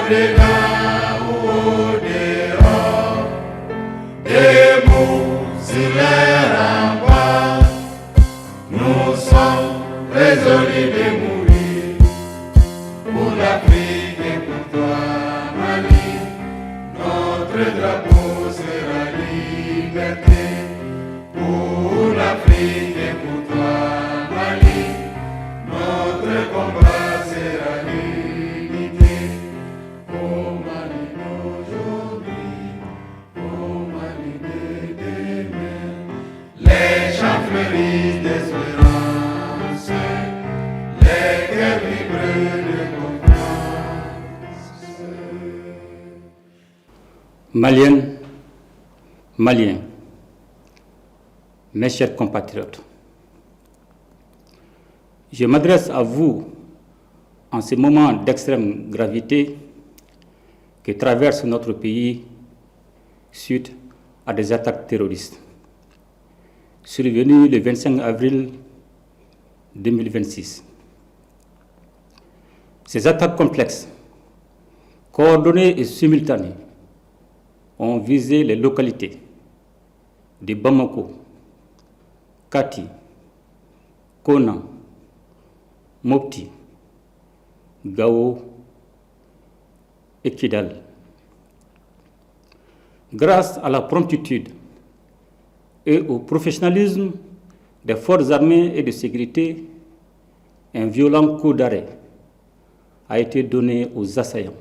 au-delà ou au-dehors, debout sur les remparts, nous sommes résolus de mourir pour l'Afrique et pour toi, Mali. Notre drapeau sera liberté pour l'Afrique et pour toi, Mali. Notre combat sera l'unité. Au Mali d'aujourd'hui, au Mali de demain, les chants fleurissent d'espérance, les cœurs vibrent de confiance. Maliennes, Maliens, mes chers compatriotes, je m'adresse à vous en ce moment d'extrême gravité que traverse notre pays suite à des attaques terroristes survenues le 25 avril 2026. Ces attaques complexes, coordonnées et simultanées, ont visé les localités de Bamako, Kati, Kona, Mopti, Gao et Kidal. Grâce à la promptitude et au professionnalisme des forces armées et de sécurité, un violent coup d'arrêt a été donné aux assaillants,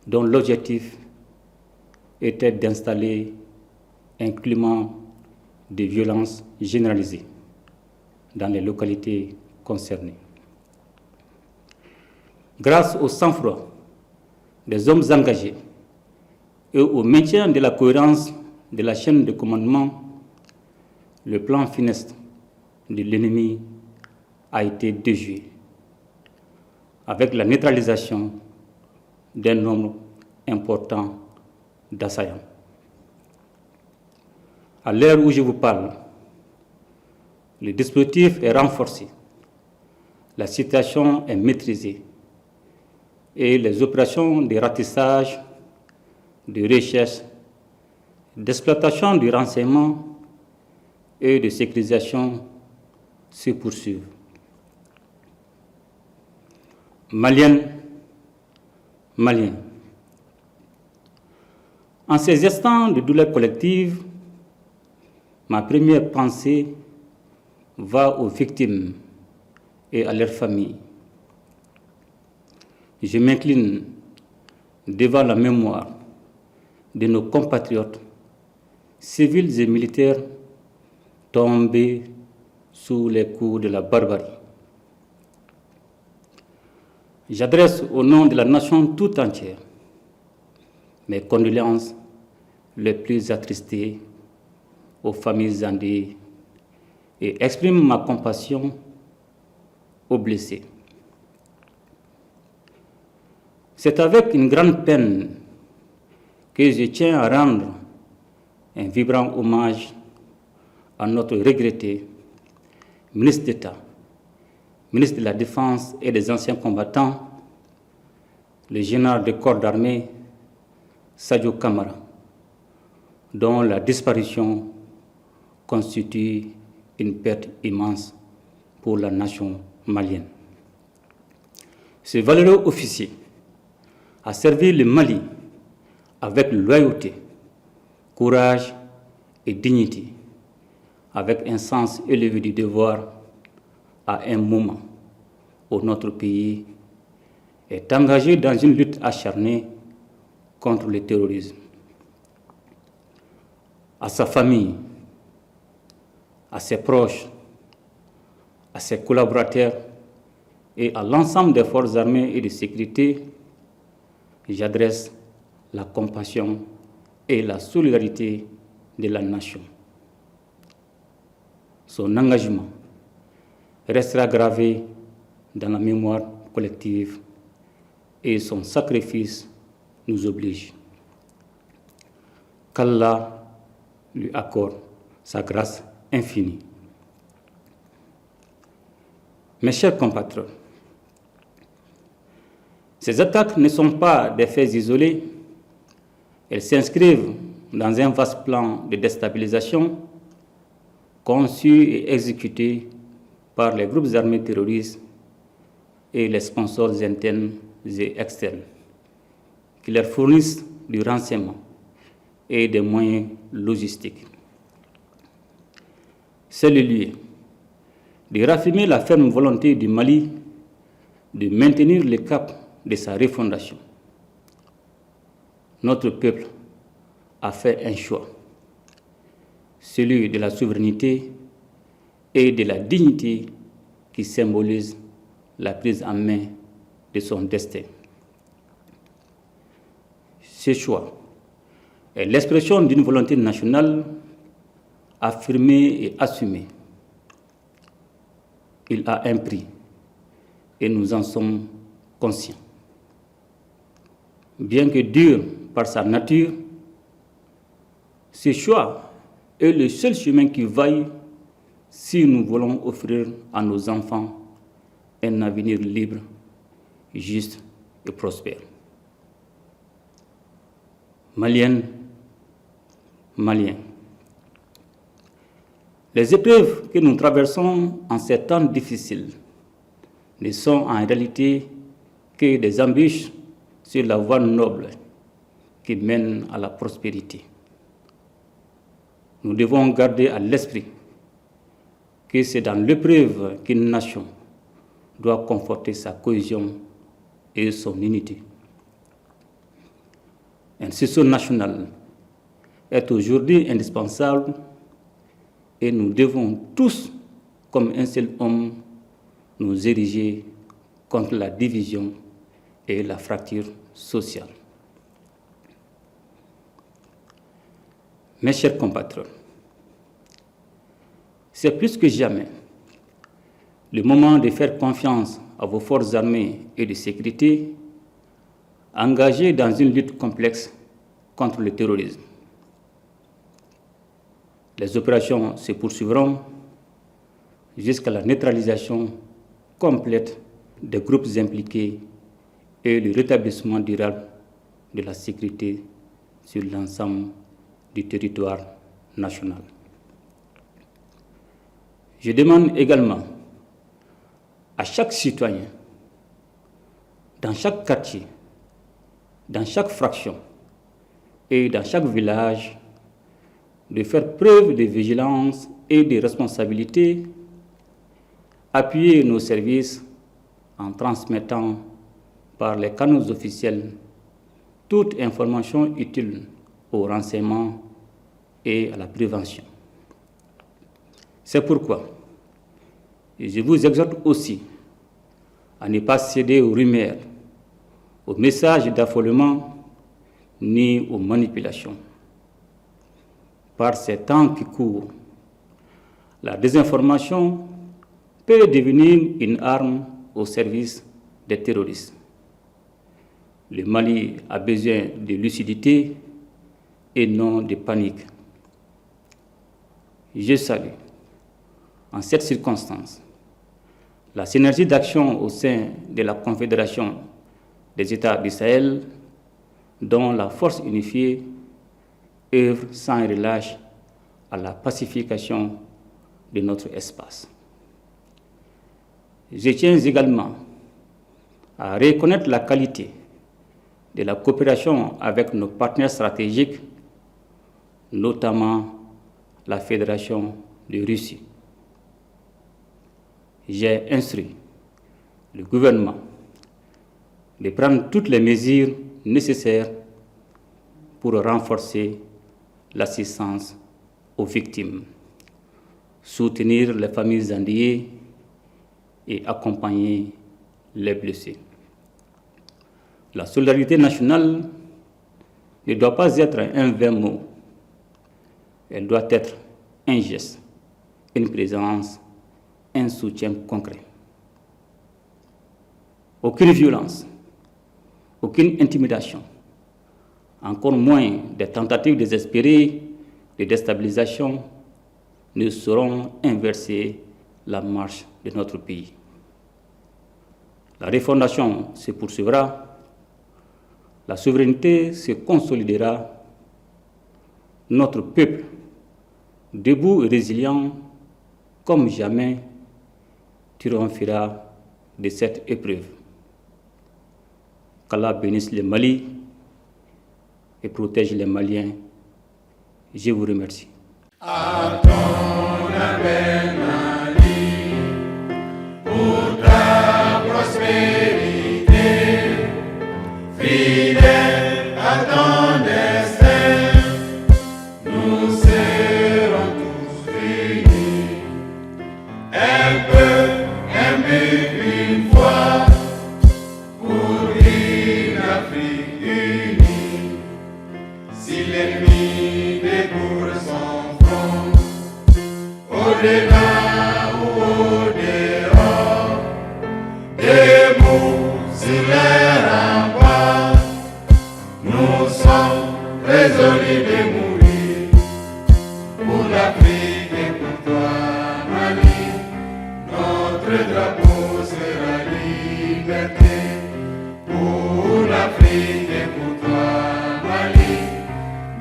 dont l'objectif était d'installer un climat de violence généralisée dans les localités concernées. Grâce au sang-froid des hommes engagés et au maintien de la cohérence de la chaîne de commandement, le plan funeste de l'ennemi a été déjoué avec la neutralisation d'un nombre important d'assaillants. À l'heure où je vous parle, le dispositif est renforcé, la situation est maîtrisée et les opérations de ratissage, de recherche, d'exploitation du renseignement et de sécurisation se poursuivent. Maliennes, Maliens, en ces instants de douleur collective, ma première pensée va aux victimes et à leurs familles. Je m'incline devant la mémoire de nos compatriotes, civils et militaires, tombés sous les coups de la barbarie. J'adresse au nom de la nation tout entière mes condoléances les plus attristées aux familles endeuillées et exprime ma compassion aux blessés. C'est avec une grande peine que je tiens à rendre un vibrant hommage à notre regretté ministre d'État, ministre de la Défense et des Anciens combattants, le général de corps d'armée Sadio Kamara, dont la disparition constitue une perte immense pour la nation malienne. Ce valeureux officier a servi le Mali avec loyauté, courage et dignité, avec un sens élevé du devoir à un moment où notre pays est engagé dans une lutte acharnée contre le terrorisme. À sa famille, à ses proches, à ses collaborateurs et à l'ensemble des forces armées et de sécurité, j'adresse la compassion et la solidarité de la nation. Son engagement restera gravé dans la mémoire collective et son sacrifice nous oblige. Qu'Allah lui accorde sa grâce infinie. Mes chers compatriotes, Ces attaques ne sont pas des faits isolés, elles s'inscrivent dans un vaste plan de déstabilisation conçu et exécuté par les groupes armés terroristes et les sponsors internes et externes qui leur fournissent du renseignement et des moyens logistiques. C'est le lieu de raffirmer la ferme volonté du Mali de maintenir le cap de sa refondation. Notre peuple a fait un choix, celui de la souveraineté et de la dignité qui symbolise la prise en main de son destin. Ce choix est l'expression d'une volonté nationale affirmée et assumée. Il a un prix et nous en sommes conscients. Bien que dur par sa nature, ce choix est le seul chemin qui vaille si nous voulons offrir à nos enfants un avenir libre, juste et prospère. Maliennes, Maliens, les épreuves que nous traversons en ces temps difficiles ne sont en réalité que des embûches sur la voie noble qui mène à la prospérité. Nous devons garder à l'esprit que c'est dans l'épreuve qu'une nation doit conforter sa cohésion et son unité. Un sursaut national est aujourd'hui indispensable et nous devons tous, comme un seul homme, nous ériger contre la division et la fracture sociale. Mes chers compatriotes, c'est plus que jamais le moment de faire confiance à vos forces armées et de sécurité engagées dans une lutte complexe contre le terrorisme. Les opérations se poursuivront jusqu'à la neutralisation complète des groupes impliqués et le rétablissement durable de la sécurité sur l'ensemble du territoire national. Je demande également à chaque citoyen, dans chaque quartier, dans chaque fraction et dans chaque village, de faire preuve de vigilance et de responsabilité, appuyer nos services en transmettant par les canaux officiels toute information utile au renseignement et à la prévention. C'est pourquoi je vous exhorte aussi à ne pas céder aux rumeurs, aux messages d'affolement ni aux manipulations. Par ces temps qui courent, la désinformation peut devenir une arme au service des terroristes. Le Mali a besoin de lucidité et non de panique. Je salue, en cette circonstance, la synergie d'action au sein de la Confédération des États du Sahel, dont la force unifiée œuvre sans relâche à la pacification de notre espace. Je tiens également à reconnaître la qualité de la coopération avec nos partenaires stratégiques, notamment la Fédération de Russie. J'ai instruit le gouvernement de prendre toutes les mesures nécessaires pour renforcer l'assistance aux victimes, soutenir les familles endeuillées et accompagner les blessés. La solidarité nationale ne doit pas être un vain mot, elle doit être un geste, une présence, un soutien concret. Aucune violence, aucune intimidation, encore moins des tentatives désespérées de déstabilisation ne sauront inverser la marche de notre pays. La refondation se poursuivra la souveraineté se consolidera. Notre peuple, debout et résilient comme jamais, triomphera de cette épreuve. Qu'Allah bénisse le Mali et protège les Maliens. Je vous remercie. À ton appel, Mali, pour ta prospérité, fidèle à ton destin, nous serons tous unis. Un peuple, un but, une foi, pour une Afrique unie. Si l'ennemi découvre son front, au-delà ou au-dehors, debout sur les remparts, nous sommes résolus de mourir pour l'Afrique et pour toi, Mali. Notre drapeau sera liberté pour l'Afrique et pour toi, Mali.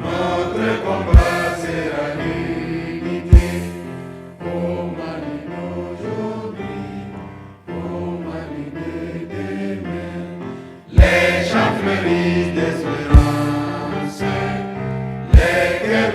Notre combat sera l'unité. Au Mali d'aujourd'hui, au Mali de demain, les chants fleurissent d'espérance, les cœurs